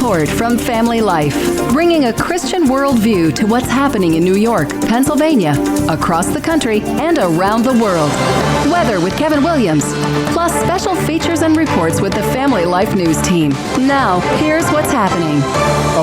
report from Family Life, bringing a Christian worldview to what's happening in New York, Pennsylvania, across the country, and around the world. Weather with Kevin Williams, plus special features and reports with the Family Life News team. Now, here's what's happening.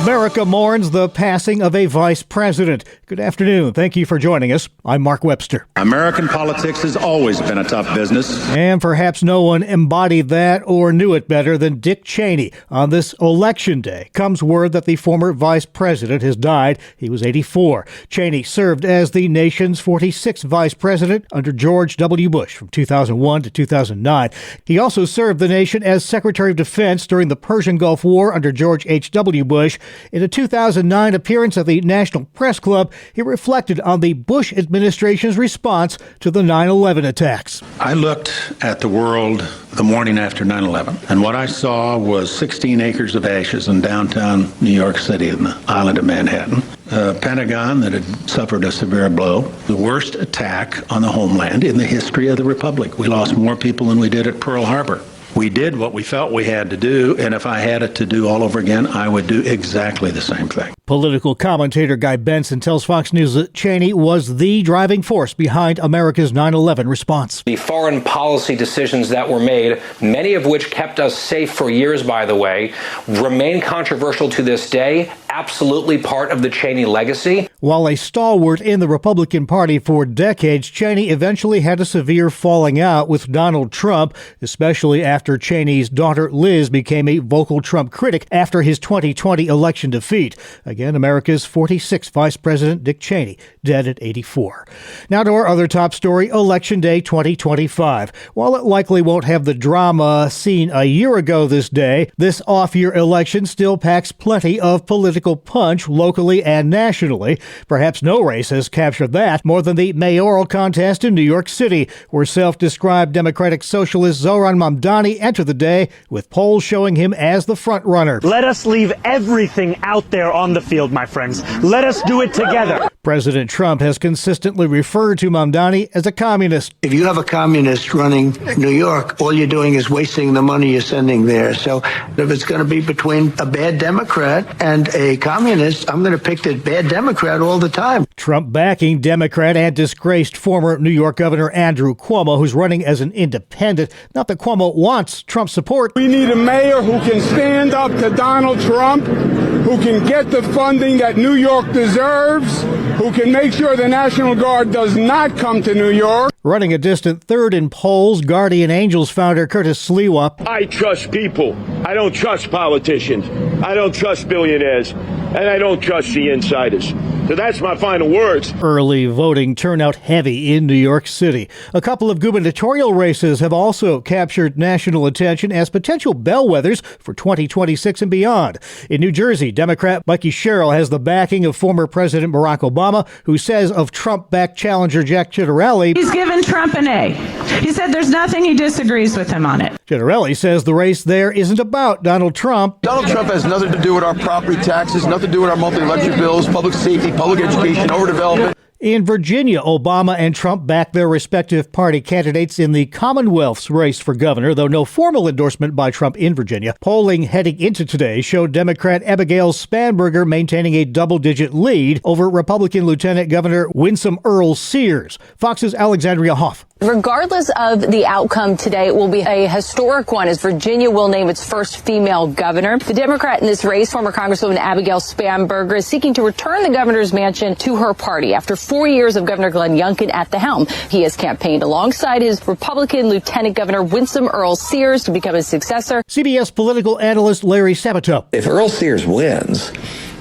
America mourns the passing of a vice president. Good afternoon. Thank you for joining us. I'm Mark Webster. American politics has always been a tough business. And perhaps no one embodied that or knew it better than Dick Cheney. On this election day comes word that the former vice president has died. He was 84. Cheney served as the nation's 46th vice president under George W. Bush from 2001 to 2009. He also served the nation as Secretary of Defense during the Persian Gulf War under George H.W. Bush. In a 2009 appearance at the National Press Club, he reflected on the Bush administration's response to the 9/11 attacks. I looked at the world the morning after 9/11, and what I saw was 16 acres of ashes in downtown New York City in the island of Manhattan. A Pentagon that had suffered a severe blow. The worst attack on the homeland in the history of the Republic. We lost more people than we did at Pearl Harbor. We did what we felt we had to do, and if I had it to do all over again, I would do exactly the same thing. Political commentator Guy Benson tells Fox News that Cheney was the driving force behind America's 9/11 response. The foreign policy decisions that were made, many of which kept us safe for years, by the way, remain controversial to this day, absolutely part of the Cheney legacy. While a stalwart in the Republican Party for decades, Cheney eventually had a severe falling out with Donald Trump, especially after Cheney's daughter Liz became a vocal Trump critic after his 2020 election defeat. Again, America's 46th Vice President Dick Cheney, dead at 84. Now to our other top story, Election Day 2025. While it likely won't have the drama seen a year ago this day, this off-year election still packs plenty of political punch locally and nationally. Perhaps no race has captured that more than the mayoral contest in New York City, where self-described Democratic Socialist Zohran Mamdani entered the day with polls showing him as the front runner. Let us leave everything out there on the field, my friends. Let us do it together. President Trump has consistently referred to Mamdani as a communist. If you have a communist running New York, all you're doing is wasting the money you're sending there. So if it's going to be between a bad Democrat and a communist, I'm going to pick the bad Democrat all the time. Trump backing Democrat and disgraced former New York Governor Andrew Cuomo, who's running as an independent. Not that Cuomo wants Trump's support. We need a mayor who can stand up to Donald Trump, who can get the funding that New York deserves, who can make sure the National Guard does not come to New York. Running a distant third in polls, Guardian Angels founder Curtis Sliwa. I trust people. I don't trust politicians. I don't trust billionaires. And I don't trust the insiders. So that's my final words. Early voting turnout heavy in New York City. A couple of gubernatorial races have also captured national attention as potential bellwethers for 2026 and beyond. In New Jersey, Democrat Mikey Sherrill has the backing of former President Barack Obama, who says of Trump-backed challenger Jack Ciattarelli, he's given Trump an A. He said there's nothing he disagrees with him on it. Ciattarelli says the race there isn't about Donald Trump. Donald Trump has nothing to do with our property taxes, nothing to do with our monthly electric bills, public safety, public education, overdevelopment. In Virginia, Obama and Trump backed their respective party candidates in the Commonwealth's race for governor, though no formal endorsement by Trump in Virginia. Polling heading into today showed Democrat Abigail Spanberger maintaining a double-digit lead over Republican Lieutenant Governor Winsome Earl Sears. Fox's Alexandria Hoff. Regardless of the outcome today, it will be a historic one as Virginia will name its first female governor. The Democrat in this race, former Congresswoman Abigail Spanberger, is seeking to return the governor's mansion to her party after 4 years of Governor Glenn Youngkin at the helm. He has campaigned alongside his Republican Lieutenant Governor Winsome Earl Sears to become his successor. CBS political analyst Larry Sabato. If Earl Sears wins,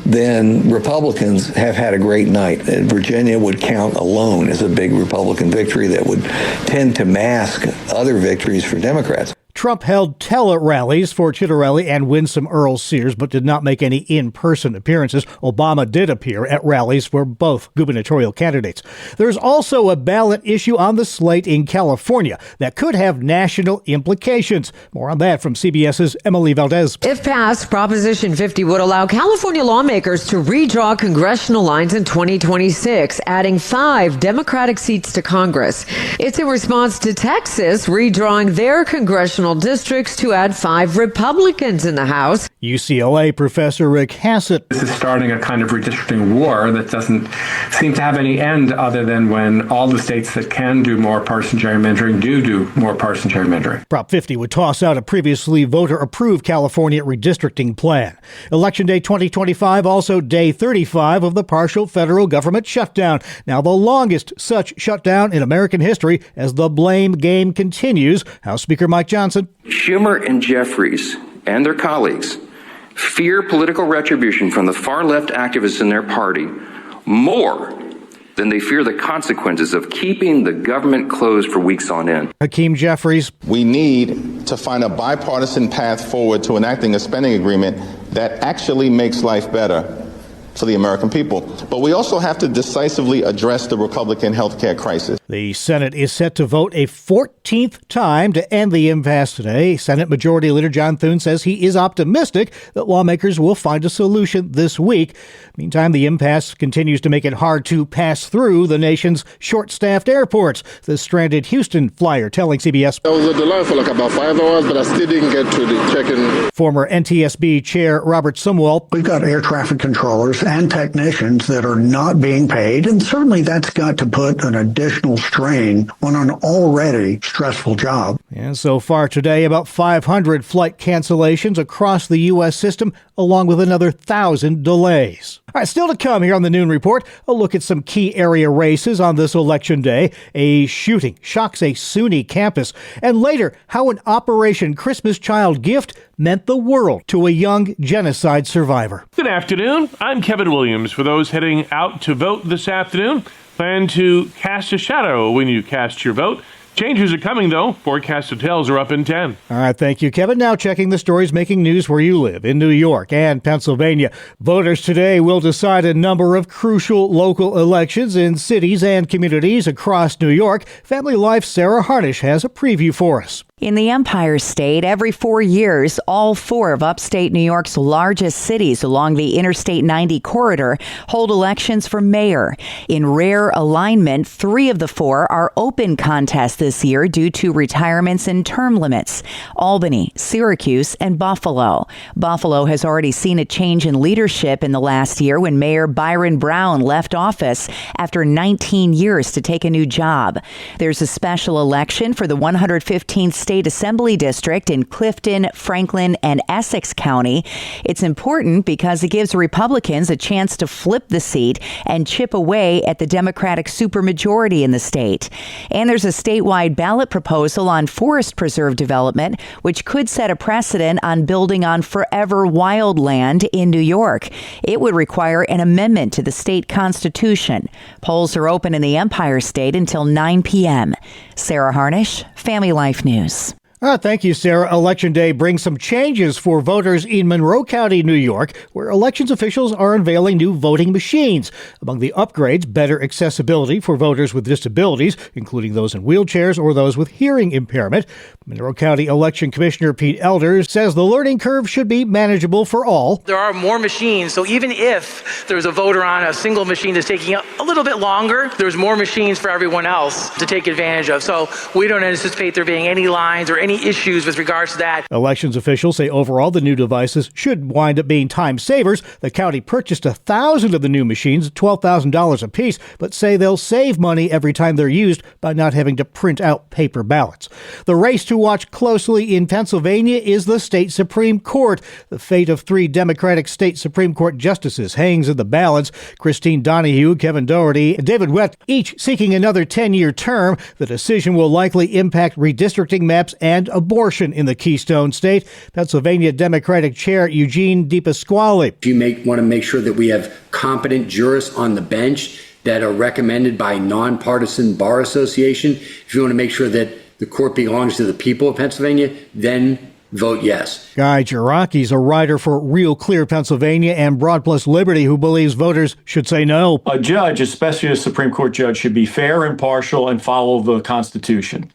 then Republicans have had a great night. Virginia would count alone as a big Republican victory that would tend to mask other victories for Democrats. Trump held tele-rallies for Ciattarelli and Winsome Earl Sears, but did not make any in-person appearances. Obama did appear at rallies for both gubernatorial candidates. There's also a ballot issue on the slate in California that could have national implications. More on that from CBS's Emily Valdez. If passed, Proposition 50 would allow California lawmakers to redraw congressional lines in 2026, adding 5 Democratic seats to Congress. It's in response to Texas redrawing their congressional congressional districts to add 5 Republicans in the House. UCLA professor Rick Hassett. This is starting a kind of redistricting war that doesn't seem to have any end other than when all the states that can do more partisan gerrymandering do more partisan gerrymandering. Prop 50 would toss out a previously voter-approved California redistricting plan. Election Day 2025, also day 35 of the partial federal government shutdown. Now the longest such shutdown in American history as the blame game continues. House Speaker Mike Johnson. Schumer and Jeffries and their colleagues fear political retribution from the far-left activists in their party more than they fear the consequences of keeping the government closed for weeks on end. Hakeem Jeffries. We need to find a bipartisan path forward to enacting a spending agreement that actually makes life better for the American people. But we also have to decisively address the Republican health care crisis. The Senate is set to vote a 14th time to end the impasse today. Senate Majority Leader John Thune says he is optimistic that lawmakers will find a solution this week. Meantime, the impasse continues to make it hard to pass through the nation's short-staffed airports. The stranded Houston flyer telling CBS. I was a delay for like about 5 hours, but I still didn't get to the check-in. Former NTSB Chair Robert Sumwalt. We've got air traffic controllers and technicians that are not being paid, and certainly that's got to put an additional strain on an already stressful job. And so far today, about 500 flight cancellations across the U.S. system, along with another 1,000 delays. All right, still to come here on the Noon Report, a look at some key area races on this election day. A shooting shocks a SUNY campus. And later, how an Operation Christmas Child gift meant the world to a young genocide survivor. Good afternoon. I'm Kevin Williams. For those heading out to vote this afternoon, plan to cast a shadow when you cast your vote. Changes are coming, though. Forecast hotels are up in 10. All right, thank you, Kevin. Now checking the stories making news where you live in New York and Pennsylvania. Voters today will decide a number of crucial local elections in cities and communities across New York. Family Life's Sarah Harnish has a preview for us. In the Empire State, every 4 years, all 4 of upstate New York's largest cities along the Interstate 90 corridor hold elections for mayor. In rare alignment, 3 of the 4 are open contests this year due to retirements and term limits: Albany, Syracuse, and Buffalo. Buffalo has already seen a change in leadership in the last year when Mayor Byron Brown left office after 19 years to take a new job. There's a special election for the 115th State Assembly District in Clifton, Franklin, and Essex County. It's important because it gives Republicans a chance to flip the seat and chip away at the Democratic supermajority in the state. And there's a statewide ballot proposal on forest preserve development, which could set a precedent on building on forever wildland in New York. It would require an amendment to the state constitution. Polls are open in the Empire State until 9 p.m. Sarah Harnish, Family Life News. Thank you, Sarah. Election Day brings some changes for voters in Monroe County, New York, where elections officials are unveiling new voting machines. Among the upgrades, better accessibility for voters with disabilities, including those in wheelchairs or those with hearing impairment. Monroe County Election Commissioner Pete Elder says the learning curve should be manageable for all. There are more machines, so even if there's a voter on a single machine that's taking a little bit longer, there's more machines for everyone else to take advantage of. So we don't anticipate there being any lines or any issues with regards to that. Elections officials say overall the new devices should wind up being time savers. The county purchased 1,000 of the new machines at $12,000 apiece, but say they'll save money every time they're used by not having to print out paper ballots. The race to watch closely in Pennsylvania is the state Supreme Court. The fate of 3 Democratic state Supreme Court justices hangs in the balance. Christine Donahue, Kevin Doherty, and David Wett, each seeking another 10-year term. The decision will likely impact redistricting maps and abortion in the Keystone State. Pennsylvania Democratic Chair Eugene DePasquale. You want to make sure that we have competent jurists on the bench that are recommended by nonpartisan bar association. If you want to make sure that the court belongs to the people of Pennsylvania, then vote yes. Guy Geraki's a writer for Real Clear Pennsylvania and Broad Plus Liberty who believes voters should say no. A judge, especially a Supreme Court judge, should be fair, impartial, and follow the Constitution.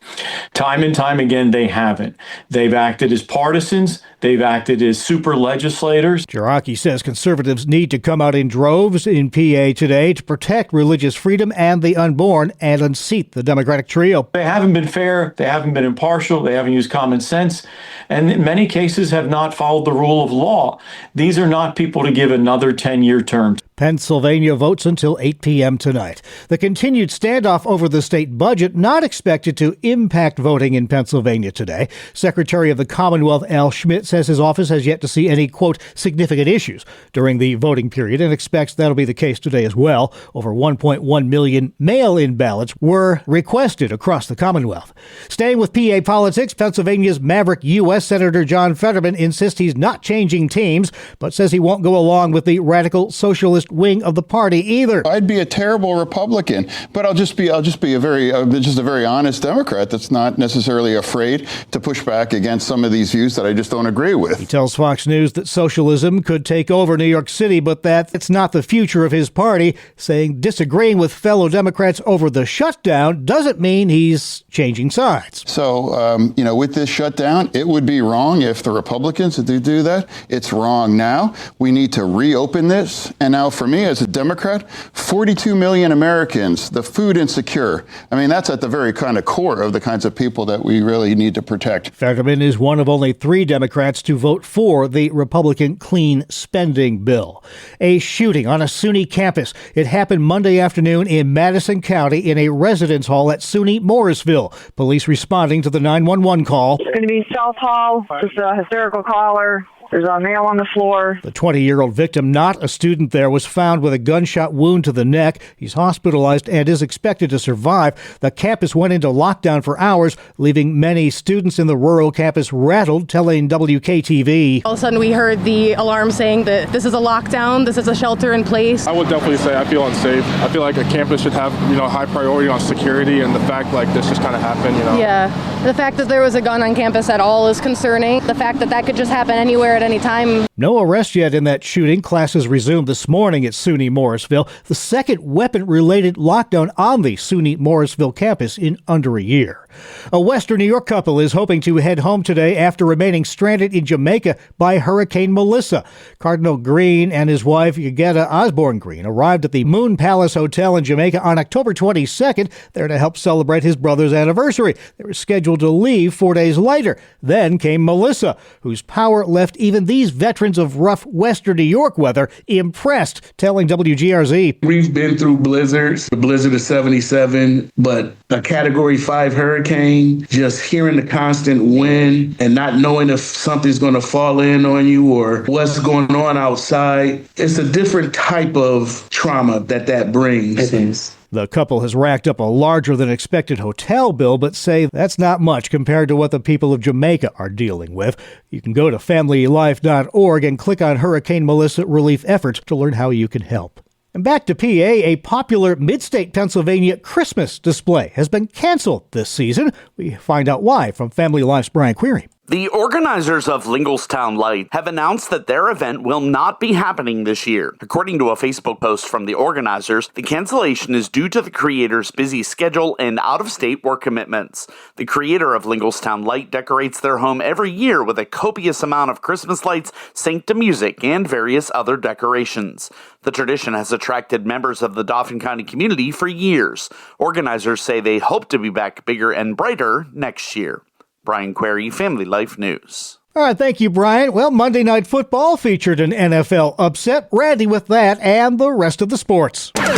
Time and time again, they haven't. They've acted as partisans. They've acted as super legislators. Gierke says conservatives need to come out in droves in PA today to protect religious freedom and the unborn and unseat the Democratic trio. They haven't been fair, they haven't been impartial, they haven't used common sense, and in many cases have not followed the rule of law. These are not people to give another 10-year term. Pennsylvania votes until 8 p.m. tonight. The continued standoff over the state budget not expected to impact voting in Pennsylvania today. Secretary of the Commonwealth Al Schmidt says his office has yet to see any, quote, significant issues during the voting period and expects that'll be the case today as well. Over 1.1 million mail-in ballots were requested across the Commonwealth. Staying with PA politics, Pennsylvania's maverick U.S. Senator John Fetterman insists he's not changing teams, but says he won't go along with the radical socialist wing of the party either. I'd be a terrible Republican, but I'll just be a very honest Democrat that's not necessarily afraid to push back against some of these views that I just don't agree with. He tells Fox News that socialism could take over New York City, but that it's not the future of his party, saying disagreeing with fellow Democrats over the shutdown doesn't mean he's changing sides. So, with this shutdown, it would be wrong if the Republicans do that. It's wrong now. We need to reopen this. And now for me as a Democrat, 42 million Americans, the food insecure. I mean, that's at the very kind of core of the kinds of people that we really need to protect. Fetterman is one of only 3 Democrats to vote for the Republican clean spending bill. A shooting on a SUNY campus. It happened Monday afternoon in Madison County in a residence hall at SUNY Morrisville. Police responding to the 911 call. It's going to be South Hall. Just a hysterical caller. There's a nail on the floor. The 20-year-old victim, not a student there, was found with a gunshot wound to the neck. He's hospitalized and is expected to survive. The campus went into lockdown for hours, leaving many students in the rural campus rattled, telling WKTV. All of a sudden we heard the alarm saying that this is a lockdown, this is a shelter in place. I would definitely say I feel unsafe. I feel like a campus should have, high priority on security, and the fact like this just kind of happened, Yeah, the fact that there was a gun on campus at all is concerning. The fact that that could just happen anywhere at any time. No arrest yet in that shooting. Classes resumed this morning at SUNY Morrisville, the second weapon-related lockdown on the SUNY Morrisville campus in under a year. A Western New York couple is hoping to head home today after remaining stranded in Jamaica by Hurricane Melissa. Cardinal Green and his wife, Yagetta Osborne Green, arrived at the Moon Palace Hotel in Jamaica on October 22nd, there to help celebrate his brother's anniversary. They were scheduled to leave 4 days later. Then came Melissa, whose power left even these veterans of rough Western New York weather impressed, telling WGRZ. We've been through blizzards, the blizzard of 77, but a Category 5 hurricane, just hearing the constant wind and not knowing if something's going to fall in on you or what's going on outside, it's a different type of trauma that brings. It is. The couple has racked up a larger than expected hotel bill, but say that's not much compared to what the people of Jamaica are dealing with. You can go to familylife.org and click on Hurricane Melissa relief efforts to learn how you can help. And back to PA, a popular mid-state Pennsylvania Christmas display has been canceled this season. We find out why from Family Life's Brian Query. The organizers of Linglestown Light have announced that their event will not be happening this year. According to a Facebook post from the organizers, the cancellation is due to the creator's busy schedule and out-of-state work commitments. The creator of Linglestown Light decorates their home every year with a copious amount of Christmas lights synced to music and various other decorations. The tradition has attracted members of the Dauphin County community for years. Organizers say they hope to be back bigger and brighter next year. Brian Query, Family Life News. All right, thank you, Brian. Well, Monday Night Football featured an NFL upset. Randy with that and the rest of the sports. Good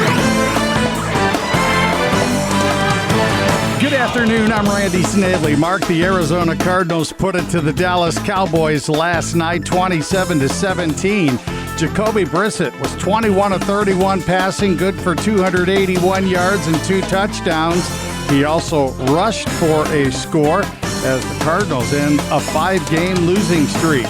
afternoon, I'm Randy Snavely. Mark, the Arizona Cardinals put it to the Dallas Cowboys last night, 27-17. Jacoby Brissett was 21 of 31 passing, good for 281 yards and 2 touchdowns. He also rushed for a score as the Cardinals end a 5-game losing streak.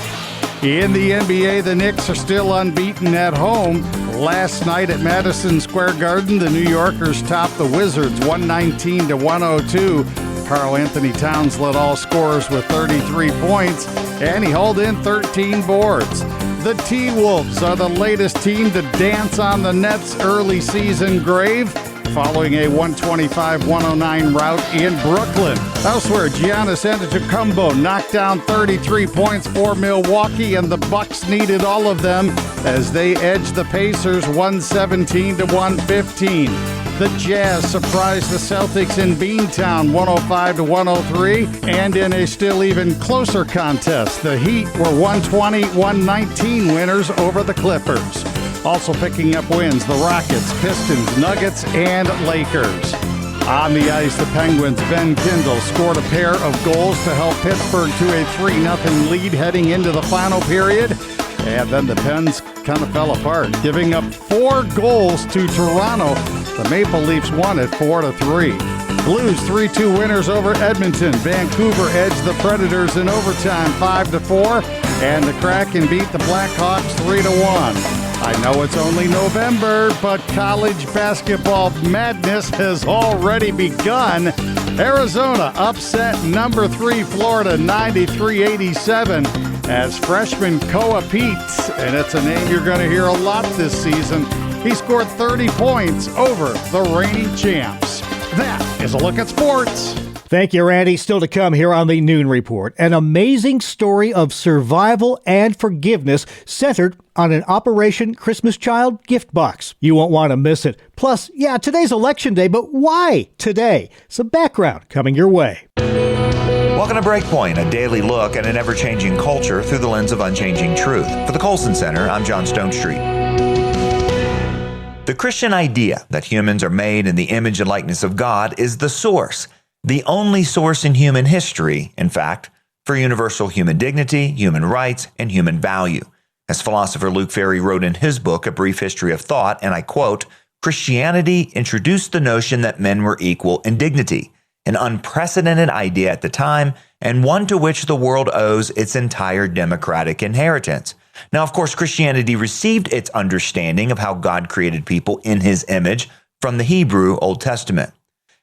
In the NBA, the Knicks are still unbeaten at home. Last night at Madison Square Garden, the New Yorkers topped the Wizards 119-102. Karl-Anthony Towns led all scorers with 33 points, and he hauled in 13 boards. The T-Wolves are the latest team to dance on the Nets' early season grave. following a 125-109 rout in Brooklyn. Elsewhere, Giannis Antetokounmpo knocked down 33 points for Milwaukee, and the Bucks needed all of them as they edged the Pacers 117-115. The Jazz surprised the Celtics in Beantown 105-103, and in a still even closer contest, the Heat were 120-119 winners over the Clippers. Also picking up wins, the Rockets, Pistons, Nuggets, and Lakers. On the ice, the Penguins' Ben Kindle scored a pair of goals to help Pittsburgh to a 3-0 lead heading into the final period. And then the Pens kind of fell apart, giving up 4 goals to Toronto. The Maple Leafs won it 4-3. Blues 3-2 winners over Edmonton. Vancouver edged the Predators in overtime 5-4. And the Kraken beat the Blackhawks 3-1. I know it's only November, but college basketball madness has already begun. Arizona upset number 3 Florida 93-87 as freshman Koa Pete, and it's a name you're going to hear a lot this season. He scored 30 points over the reigning champs. That is a look at sports. Thank you, Randy. Still to come here on the Noon Report. An amazing story of survival and forgiveness centered on an Operation Christmas Child gift box. You won't want to miss it. Plus, today's Election Day, but why today? Some background coming your way. Welcome to Breakpoint, a daily look at an ever-changing culture through the lens of unchanging truth. For the Colson Center, I'm John Stonestreet. The Christian idea that humans are made in the image and likeness of God is the source, the only source in human history, in fact, for universal human dignity, human rights, and human value. As philosopher Luke Ferry wrote in his book, A Brief History of Thought, and I quote, Christianity introduced the notion that men were equal in dignity, an unprecedented idea at the time, and one to which the world owes its entire democratic inheritance. Now, of course, Christianity received its understanding of how God created people in his image from the Hebrew Old Testament.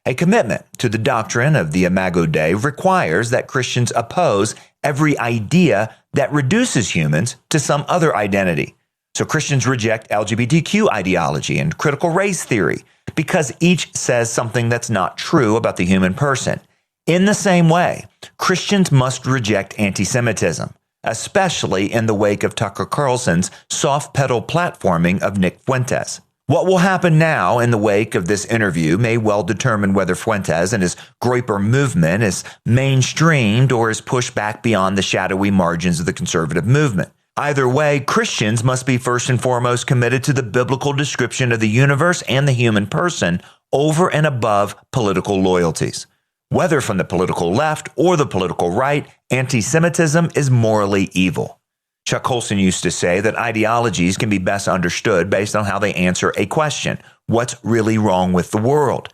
A commitment to the doctrine of the Imago Dei requires that Christians oppose every idea that reduces humans to some other identity. So Christians reject LGBTQ ideology and critical race theory because each says something that's not true about the human person. In the same way, Christians must reject anti-Semitism, especially in the wake of Tucker Carlson's soft pedal platforming of Nick Fuentes. What will happen now in the wake of this interview may well determine whether Fuentes and his Groyper movement is mainstreamed or is pushed back beyond the shadowy margins of the conservative movement. Either way, Christians must be first and foremost committed to the biblical description of the universe and the human person over and above political loyalties. Whether from the political left or the political right, anti-Semitism is morally evil. Chuck Colson used to say that ideologies can be best understood based on how they answer a question. What's really wrong with the world?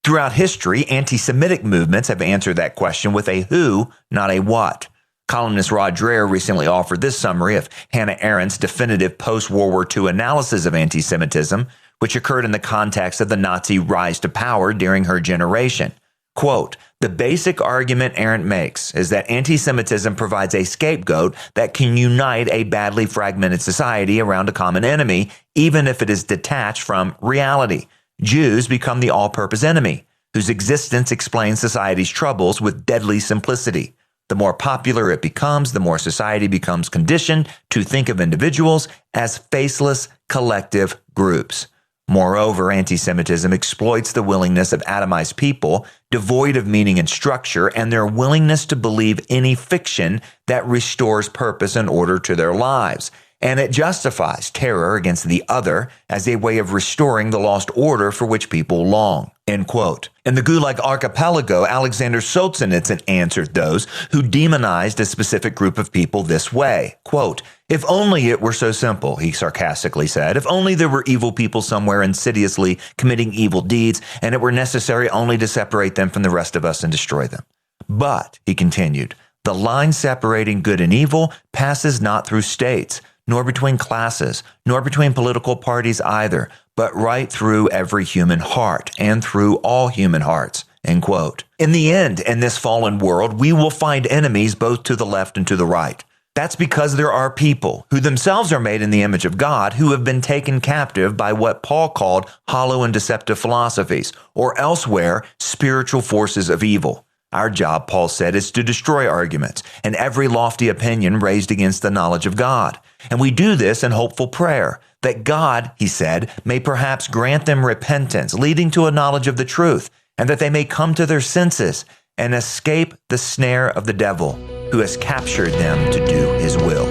Throughout history, anti-Semitic movements have answered that question with a who, not a what. Columnist Rod Dreher recently offered this summary of Hannah Arendt's definitive post-World War II analysis of anti-Semitism, which occurred in the context of the Nazi rise to power during her generation. Quote, the basic argument Arendt makes is that anti-Semitism provides a scapegoat that can unite a badly fragmented society around a common enemy, even if it is detached from reality. Jews become the all-purpose enemy, whose existence explains society's troubles with deadly simplicity. The more popular it becomes, the more society becomes conditioned to think of individuals as faceless collective groups. Moreover, anti-Semitism exploits the willingness of atomized people, devoid of meaning and structure, and their willingness to believe any fiction that restores purpose and order to their lives. And it justifies terror against the other as a way of restoring the lost order for which people long. End quote. In the Gulag Archipelago, Alexander Solzhenitsyn answered those who demonized a specific group of people this way. Quote, if only it were so simple, he sarcastically said. If only there were evil people somewhere insidiously committing evil deeds, and it were necessary only to separate them from the rest of us and destroy them. But, he continued, the line separating good and evil passes not through states, nor between classes, nor between political parties either, but right through every human heart and through all human hearts. End quote. In the end, in this fallen world, we will find enemies both to the left and to the right. That's because there are people who themselves are made in the image of God who have been taken captive by what Paul called hollow and deceptive philosophies, or elsewhere, spiritual forces of evil. Our job, Paul said, is to destroy arguments and every lofty opinion raised against the knowledge of God. And we do this in hopeful prayer, that God, he said, may perhaps grant them repentance, leading to a knowledge of the truth, and that they may come to their senses and escape the snare of the devil, who has captured them to do his will.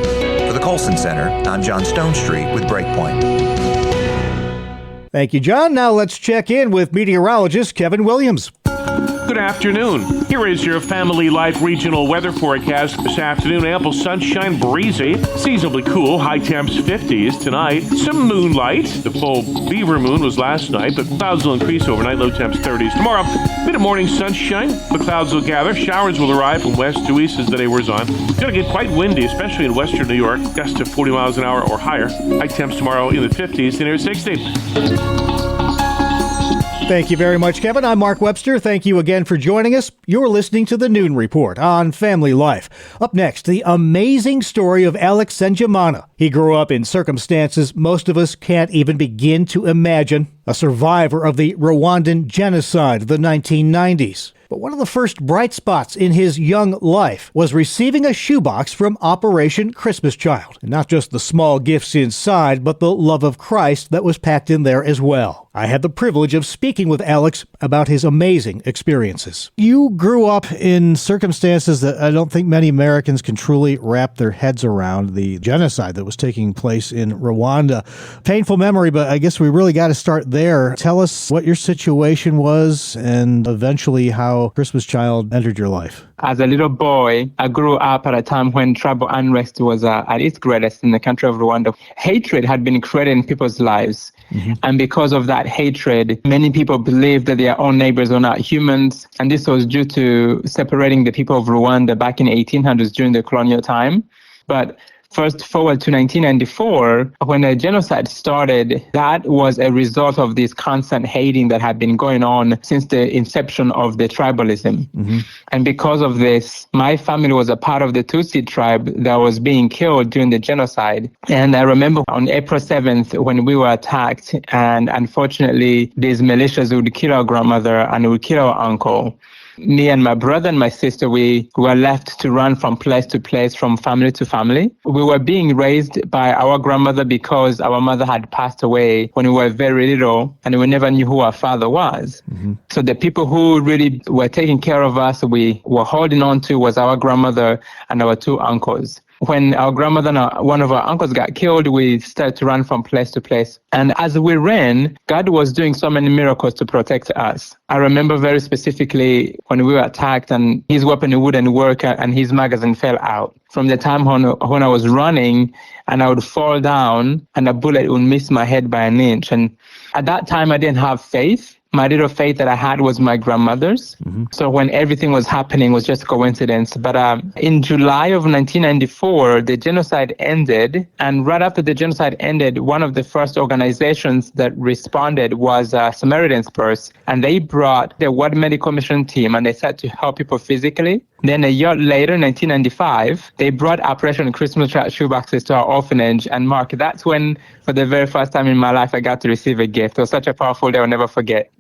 For the Colson Center, I'm John Stonestreet with Breakpoint. Thank you, John. Now let's check in with meteorologist Kevin Williams. Good afternoon. Here is your Family Life regional weather forecast this afternoon. Ample sunshine, breezy, seasonably cool, high temps 50s tonight. Some moonlight. The full beaver moon was last night, but clouds will increase overnight, low temps 30s. Tomorrow, bit of morning sunshine. The clouds will gather. Showers will arrive from west to east as the day wears on. It's going to get quite windy, especially in western New York. Gusts to 40 miles an hour or higher. High temps tomorrow in the 50s to near 60. Thank you very much, Kevin. I'm Mark Webster. Thank you again for joining us. You're listening to the Noon Report on Family Life. Up next, the amazing story of Alex Senjamana. He grew up in circumstances most of us can't even begin to imagine. A survivor of the Rwandan genocide of the 1990s. But one of the first bright spots in his young life was receiving a shoebox from Operation Christmas Child. And not just the small gifts inside, but the love of Christ that was packed in there as well. I had the privilege of speaking with Alex about his amazing experiences. You grew up in circumstances that I don't think many Americans can truly wrap their heads around. The genocide that was taking place in Rwanda. Painful memory, but I guess we really got to start there. Tell us what your situation was and eventually how Christmas Child entered your life. As a little boy, I grew up at a time when tribal unrest was at its greatest in the country of Rwanda. Hatred had been created in people's lives. Mm-hmm. And because of that hatred, many people believed that their own neighbors were not humans. And this was due to separating the people of Rwanda back in the 1800s during the colonial time. But first forward to 1994, when the genocide started, that was a result of this constant hating that had been going on since the inception of the tribalism. Mm-hmm. And because of this, my family was a part of the Tutsi tribe that was being killed during the genocide. And I remember on April 7th when we were attacked, and unfortunately, these militias would kill our grandmother and would kill our uncle. Me and my brother and my sister, we were left to run from place to place, from family to family. We were being raised by our grandmother because our mother had passed away when we were very little and we never knew who our father was. Mm-hmm. So the people who really were taking care of us, we were holding on to, was our grandmother and our two uncles. When our grandmother and one of our uncles got killed, we started to run from place to place. And as we ran, God was doing so many miracles to protect us. I remember very specifically when we were attacked and his weapon wouldn't work and his magazine fell out. From the time when I was running and I would fall down and a bullet would miss my head by an inch. And at that time, I didn't have faith. My little faith that I had was my grandmother's. Mm-hmm. So when everything was happening, it was just coincidence. But in July of 1994, the genocide ended. And right after the genocide ended, one of the first organizations that responded was Samaritan's Purse. And they brought the World Medical Mission team and they said to help people physically. Then a year later, 1995, they brought Operation Christmas Child shoeboxes to our orphanage. And Mark, that's when, for the very first time in my life, I got to receive a gift. It was such a powerful day I'll never forget.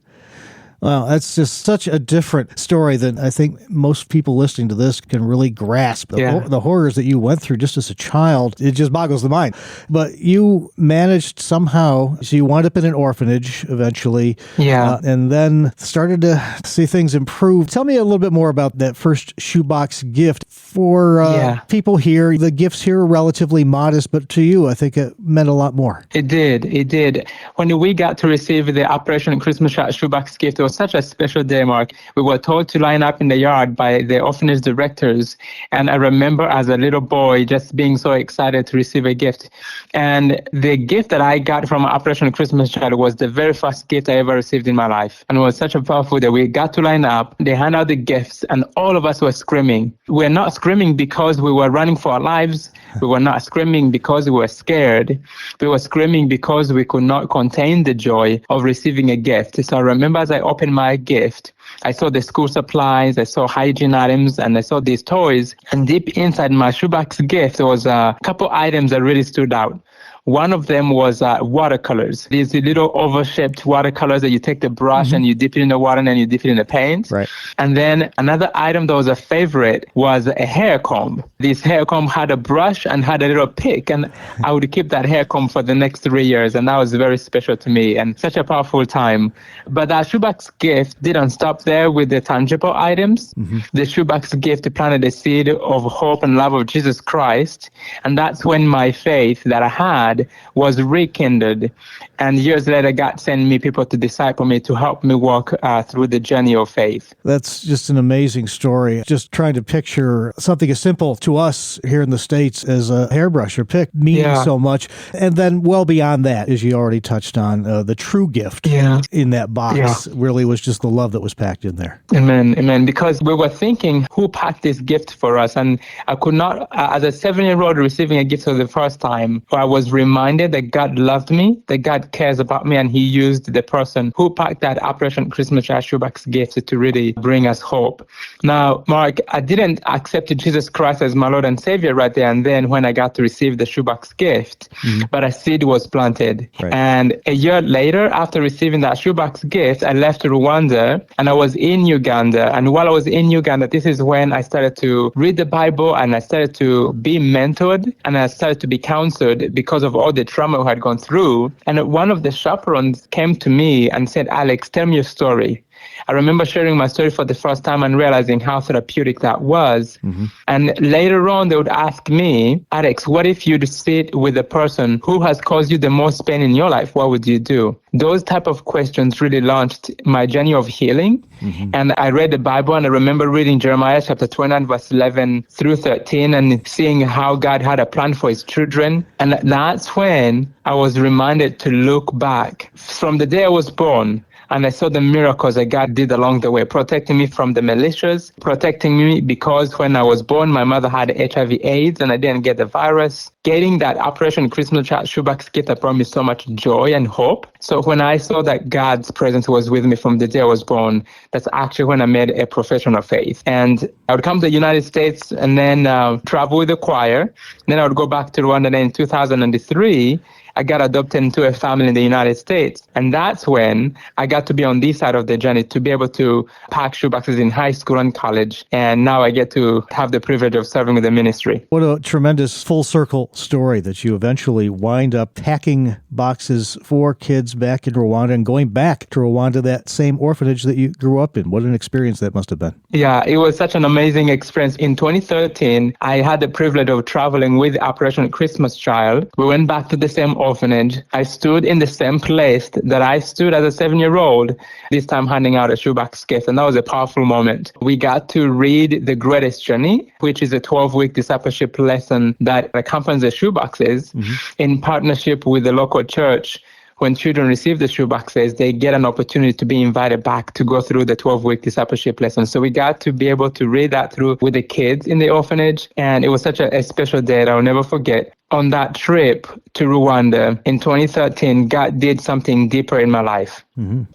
Well, that's just such a different story than I think most people listening to this can really grasp. The horrors that you went through just as a child, it just boggles the mind. But you managed somehow, so you wound up in an orphanage eventually. Yeah. And then started to see things improve. Tell me a little bit more about that first shoebox gift. For people here, the gifts here are relatively modest, but to you, I think it meant a lot more. It did. When we got to receive the Operation Christmas Child shoebox gift, it was such a special day, Mark. We were told to line up in the yard by the orphanage directors. And I remember as a little boy just being so excited to receive a gift. And the gift that I got from Operation Christmas Child was the very first gift I ever received in my life. And it was such a powerful day. We got to line up, they hand out the gifts, and all of us were screaming. We're not screaming because we were running for our lives. We were not screaming because we were scared. We were screaming because we could not contain the joy of receiving a gift. So I remember as I opened opened my gift, I saw the school supplies, I saw hygiene items, and I saw these toys. And deep inside my shoebox gift, there was a couple items that really stood out. One of them was watercolors. These little oval-shaped watercolors that you take the brush and you dip it in the water and then you dip it in the paint. Right. And then another item that was a favorite was a hair comb. This hair comb had a brush and had a little pick, and I would keep that hair comb for the next 3 years, and that was very special to me and such a powerful time. But that shoebox gift didn't stop there with the tangible items. The shoebox gift planted a seed of hope and love of Jesus Christ, and that's when my faith that I had was rekindled. And years later, God sent me people to disciple me, to help me walk through the journey of faith. That's just an amazing story. Just trying to picture something as simple to us here in the States as a hairbrush or pick meaning so much. And then well beyond that, as you already touched on, the true gift in that box really was just the love that was packed in there. Amen, amen. Because we were thinking, who packed this gift for us? And I could not, as a 7-year-old receiving a gift for the first time, I was reminded that God loved me, that God cares about me, and he used the person who packed that Operation Christmas Child shoebox gift to really bring us hope. Now, Mark, I didn't accept Jesus Christ as my Lord and Savior right there and then when I got to receive the shoebox gift, but a seed was planted. Right. And a year later, after receiving that shoebox gift, I left Rwanda and I was in Uganda. And while I was in Uganda, this is when I started to read the Bible and I started to be mentored and I started to be counseled because of all the trauma I had gone through. And one of the chaperones came to me and said, Alex, tell me your story. I remember sharing my story for the first time and realizing how therapeutic that was. And later on, they would ask me, Alex, what if you'd sit with the person who has caused you the most pain in your life? What would you do? Those type of questions really launched my journey of healing. And I read the Bible, and I remember reading Jeremiah chapter 29, verse 11 through 13, and seeing how God had a plan for his children. And that's when I was reminded to look back from the day I was born. And I saw the miracles that God did along the way, protecting me from the militias, protecting me because when I was born, my mother had HIV/AIDS and I didn't get the virus. Getting that Operation Christmas Child shoebox gift that brought me so much joy and hope. So when I saw that God's presence was with me from the day I was born, that's actually when I made a profession of faith. And I would come to the United States and then travel with the choir. Then I would go back to Rwanda. And in 2003, I got adopted into a family in the United States. And that's when I got to be on this side of the journey, to be able to pack shoeboxes in high school and college. And now I get to have the privilege of serving with the ministry. What a tremendous full circle story that you eventually wind up packing boxes for kids back in Rwanda and going back to Rwanda, that same orphanage that you grew up in. What an experience that must have been. Yeah, it was such an amazing experience. In 2013, I had the privilege of traveling with Operation Christmas Child. We went back to the same orphanage. I stood in the same place that I stood as a 7-year-old, this time handing out a shoebox gift, and that was a powerful moment. We got to read The Greatest Journey, which is a 12-week discipleship lesson that accompanies the shoeboxes in partnership with the local church. When children receive the shoeboxes, they get an opportunity to be invited back to go through the 12-week discipleship lesson. So we got to be able to read that through with the kids in the orphanage, and it was such a special day that I'll never forget. On that trip to Rwanda in 2013, God did something deeper in my life.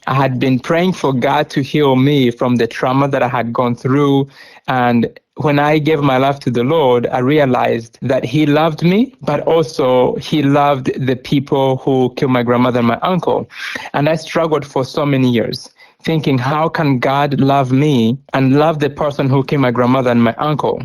I had been praying for God to heal me from the trauma that I had gone through. And when I gave my life to the Lord, I realized that he loved me, but also he loved the people who killed my grandmother and my uncle. And I struggled for so many years, thinking, how can God love me and love the person who killed my grandmother and my uncle?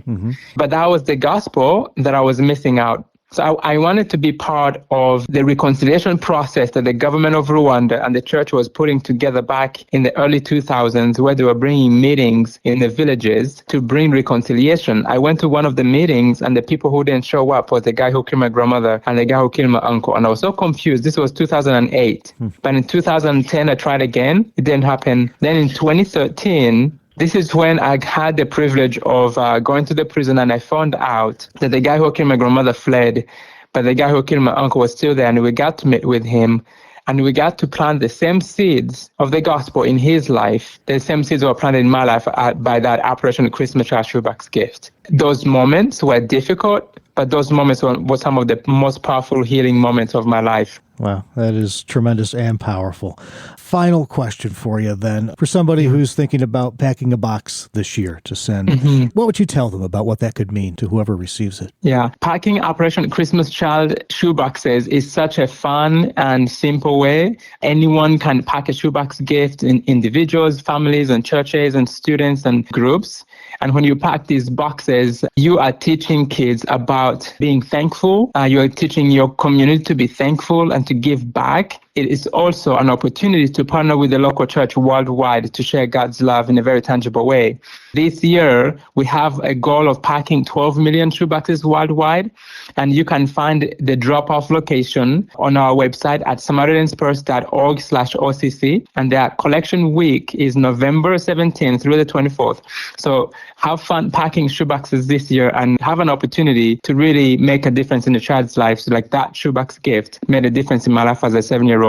But that was the gospel that I was missing out. So I wanted to be part of the reconciliation process that the government of Rwanda and the church was putting together back in the early 2000s, where they were bringing meetings in the villages to bring reconciliation. I went to one of the meetings, and the people who didn't show up was the guy who killed my grandmother and the guy who killed my uncle. And I was so confused. This was 2008. But in 2010, I tried again. It didn't happen. Then in 2013, this is when I had the privilege of going to the prison, and I found out that the guy who killed my grandmother fled, but the guy who killed my uncle was still there, and we got to meet with him, and we got to plant the same seeds of the gospel in his life. The same seeds were planted in my life by that Operation Christmas Child shoebox gift. Those moments were difficult, but those moments were some of the most powerful healing moments of my life. Wow, that is tremendous and powerful. Final question for you then. For somebody who's thinking about packing a box this year to send, what would you tell them about what that could mean to whoever receives it? Yeah, packing Operation Christmas Child shoeboxes is such a fun and simple way. Anyone can pack a shoebox gift in individuals, families, and churches, and students and groups. And when you pack these boxes, you are teaching kids about being thankful. You are teaching your community to be thankful and to give back. It is also an opportunity to partner with the local church worldwide to share God's love in a very tangible way. This year, we have a goal of packing 12 million shoeboxes worldwide, and you can find the drop-off location on our website at SamaritanPurse.org/OCC, and their collection week is November 17th through the 24th. So have fun packing shoeboxes this year and have an opportunity to really make a difference in a child's life. So like that shoebox gift made a difference in my life as a 7-year-old.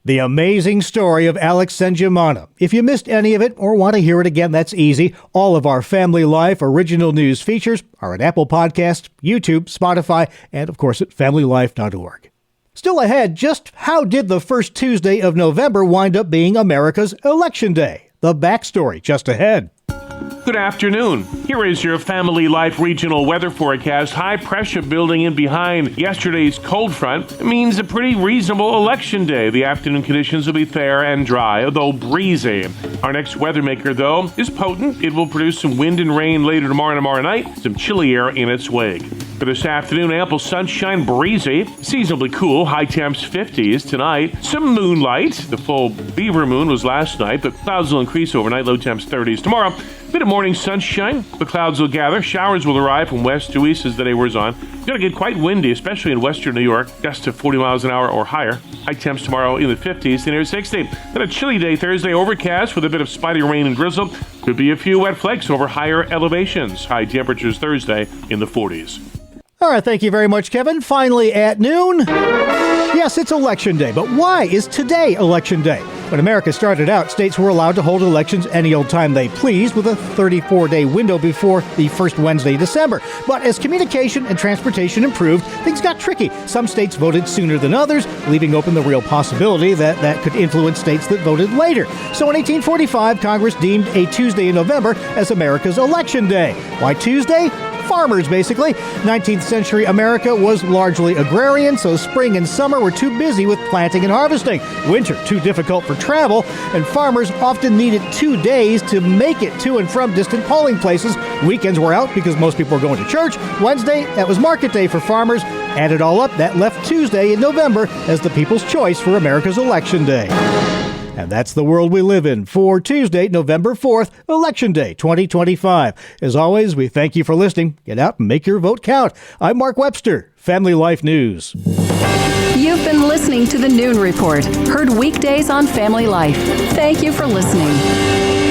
The amazing story of Alex Senjamana. If you missed any of it or want to hear it again, that's easy. All of our Family Life original news features are at Apple Podcasts, YouTube, Spotify, and of course at familylife.org. Still ahead, just how did the first Tuesday of November wind up being America's Election Day? The backstory just ahead. Good afternoon. Here is your Family Life regional weather forecast. High pressure building in behind yesterday's cold front. It means a pretty reasonable election day. The afternoon conditions will be fair and dry, although breezy. Our next weather maker, though, is potent. It will produce some wind and rain later tomorrow night, some chilly air in its wake. For this afternoon, ample sunshine, breezy, seasonably cool, high temps 50s tonight. Some moonlight. The full beaver moon was last night, but clouds will increase overnight, low temps 30s tomorrow. Bit of morning sunshine. The clouds will gather. Showers will arrive from west to east as the day wears on. It's going to get quite windy, especially in western New York. Gusts to 40 miles an hour or higher. High temps tomorrow in the 50s to near 60. Then a chilly day Thursday, overcast with a bit of spotty rain and drizzle. Could be a few wet flakes over higher elevations. High temperatures Thursday in the 40s. All right, thank you very much, Kevin. Finally at noon. Yes, it's Election Day, but why is today Election Day? When America started out, states were allowed to hold elections any old time they pleased with a 34-day window before the first Wednesday of December. But as communication and transportation improved, things got tricky. Some states voted sooner than others, leaving open the real possibility that that could influence states that voted later. So in 1845, Congress deemed a Tuesday in November as America's Election Day. Why Tuesday? Farmers, basically. 19th century America was largely agrarian, so spring and summer were too busy with planting and harvesting. Winter, too difficult for travel, and farmers often needed 2 days to make it to and from distant polling places. Weekends were out because most people were going to church. Wednesday, that was market day for farmers. Add it all up, that left Tuesday in November as the people's choice for America's Election Day. And that's the world we live in for Tuesday, November 4th, Election Day 2025. As always, we thank you for listening. Get out and make your vote count. I'm Mark Webster, Family Life News. You've been listening to the Noon Report, heard weekdays on Family Life. Thank you for listening.